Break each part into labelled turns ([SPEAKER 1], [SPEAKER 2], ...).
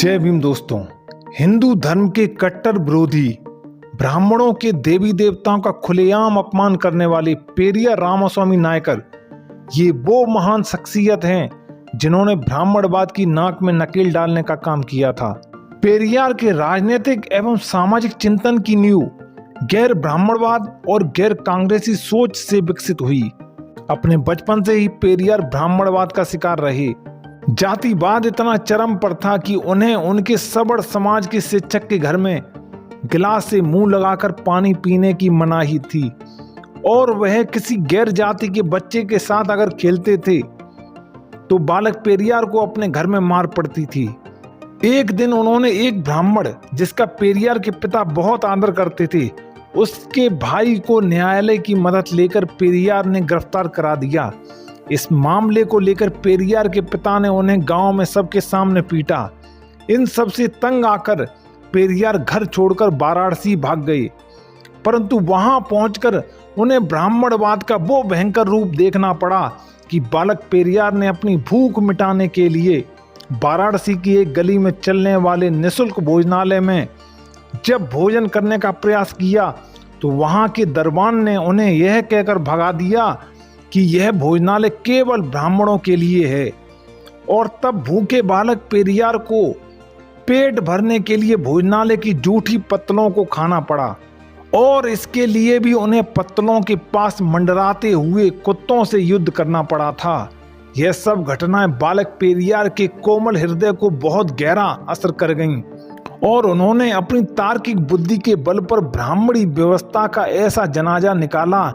[SPEAKER 1] जय भीम दोस्तों। हिंदू धर्म के कट्टर विरोधी, ब्राह्मणों के देवी देवताओं का खुलेआम अपमान करने वाले पेरियार रामास्वामी नायकर, ये वो महान शख्सियत हैं जिन्होंने ब्राह्मणवाद की नाक में नकेल डालने का काम किया था। पेरियार के राजनीतिक एवं सामाजिक चिंतन की नींव गैर ब्राह्मणवाद और गैर कांग्रेसी सोच से विकसित हुई। अपने बचपन से ही पेरियार ब्राह्मणवाद का शिकार रहे। जातिवाद इतना चरम पर था कि उन्हें उनके सबड़ समाज के शिक्षक के घर में गिलास से मुंह लगाकर पानी पीने की मनाही थी और वह किसी गैर जाति के बच्चे के साथ अगर खेलते थे तो बालक पेरियार को अपने घर में मार पड़ती थी। एक दिन उन्होंने एक ब्राह्मण, जिसका पेरियार के पिता बहुत आदर करते थे, उसके भाई को न्यायालय की मदद लेकर पेरियार ने गिरफ्तार करा दिया। इस मामले को लेकर पेरियार के पिता ने उन्हें गांव में सबके सामने पीटा। इन सब से तंग आकर पेरियार घर छोड़कर वाराणसी भाग गए, परंतु वहां पहुंचकर उन्हें ब्राह्मणवाद का वो भयंकर रूप देखना पड़ा कि बालक पेरियार ने अपनी भूख मिटाने के लिए वाराणसी की एक गली में चलने वाले निःशुल्क भोजनालय में जब भोजन करने का प्रयास किया तो वहां के दरबान ने उन्हें यह कहकर भगा दिया कि यह भोजनालय केवल ब्राह्मणों के लिए है। और तब भूखे बालक पेरियार को पेट भरने के लिए भोजनालय की जूठी पत्तलों को खाना पड़ा और इसके लिए भी उन्हें पत्तलों के पास मंडराते हुए कुत्तों से युद्ध करना पड़ा था। यह सब घटनाएं बालक पेरियार के कोमल हृदय को बहुत गहरा असर कर गईं और उन्होंने अपनी तार्किक बुद्धि के बल पर ब्राह्मणी व्यवस्था का ऐसा जनाजा निकाला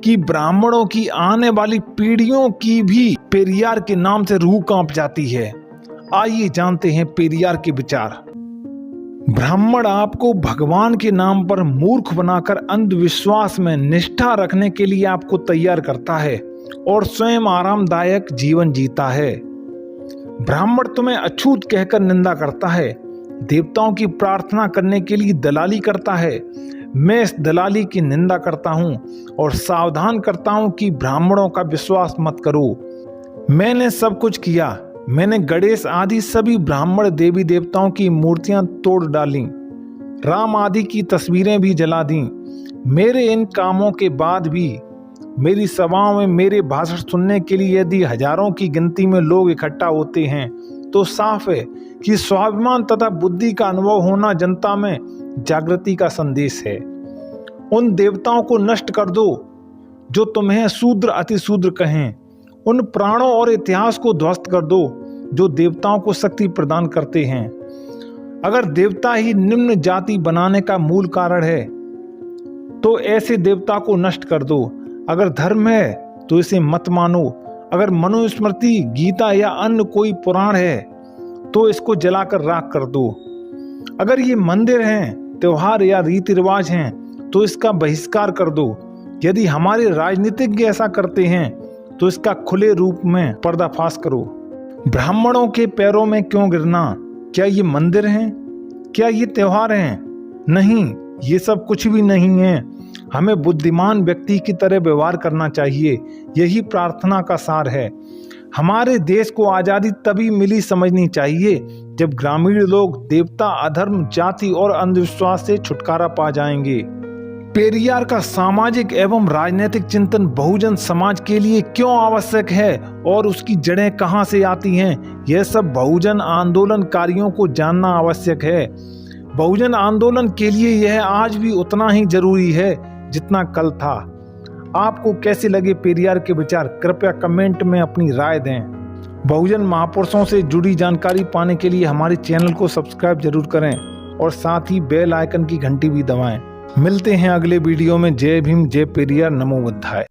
[SPEAKER 1] कि ब्राह्मणों की आने वाली पीढ़ियों की भी पेरियार के नाम से रूह कांप जाती है। आइए जानते हैं पेरियार के विचार। ब्राह्मण आपको भगवान के नाम पर मूर्ख बनाकर अंधविश्वास में निष्ठा रखने के लिए आपको तैयार करता है और स्वयं आरामदायक जीवन जीता है। ब्राह्मण तुम्हें अछूत कहकर निंदा करता है, देवताओं की प्रार्थना करने के लिए दलाली करता है। मैं इस दलाली की निंदा करता हूँ और सावधान करता हूँ कि ब्राह्मणों का विश्वास मत करो। मैंने सब कुछ किया। मैंने गणेश आदि सभी ब्राह्मण देवी देवताओं की मूर्तियां तोड़ डाली, राम आदि की तस्वीरें भी जला दी। मेरे इन कामों के बाद भी मेरी सभाओं में मेरे भाषण सुनने के लिए यदि हजारों की गिनती में लोग इकट्ठा होते हैं तो साफ है कि स्वाभिमान तथा बुद्धि का अनुभव होना जनता में जागृति का संदेश है। उन देवताओं को नष्ट कर दो जो तुम्हें शूद्र अतिशूद्र कहें। उन प्राणों और इतिहास को ध्वस्त कर दो जो देवताओं को शक्ति प्रदान करते हैं। अगर देवता ही निम्न जाति बनाने का मूल कारण है तो ऐसे देवता को नष्ट कर दो। अगर धर्म है तो इसे मत मानो। अगर मनुस्मृति, गीता या अन्य कोई पुराण है तो इसको जलाकर राख कर दो। अगर ये मंदिर हैं, त्योहार या रीति रिवाज हैं तो इसका बहिष्कार कर दो। यदि हमारे राजनीतिज्ञ ऐसा करते हैं तो इसका खुले रूप में पर्दाफाश करो। ब्राह्मणों के पैरों में क्यों गिरना? क्या ये मंदिर हैं? क्या ये त्योहार हैं? नहीं, ये सब कुछ भी नहीं है। हमें बुद्धिमान व्यक्ति की तरह व्यवहार करना चाहिए। यही प्रार्थना का सार है। हमारे देश को आजादी तभी मिली समझनी चाहिए जब ग्रामीण लोग देवता, अधर्म, जाति और अंधविश्वास से छुटकारा पा जाएंगे। पेरियार का सामाजिक एवं राजनीतिक चिंतन बहुजन समाज के लिए क्यों आवश्यक है और उसकी जड़ें कहां से आती हैं, यह सब बहुजन आंदोलनकारियों को जानना आवश्यक है। बहुजन आंदोलन के लिए यह आज भी उतना ही जरूरी है जितना कल था। आपको कैसे लगे पेरियार के विचार? कृपया कमेंट में अपनी राय दें। बहुजन महापुरुषों से जुड़ी जानकारी पाने के लिए हमारे चैनल को सब्सक्राइब जरूर करें और साथ ही बेल आइकन की घंटी भी दबाएं। मिलते हैं अगले वीडियो में। जय भीम, जय पेरियार, नमो बुद्धाय।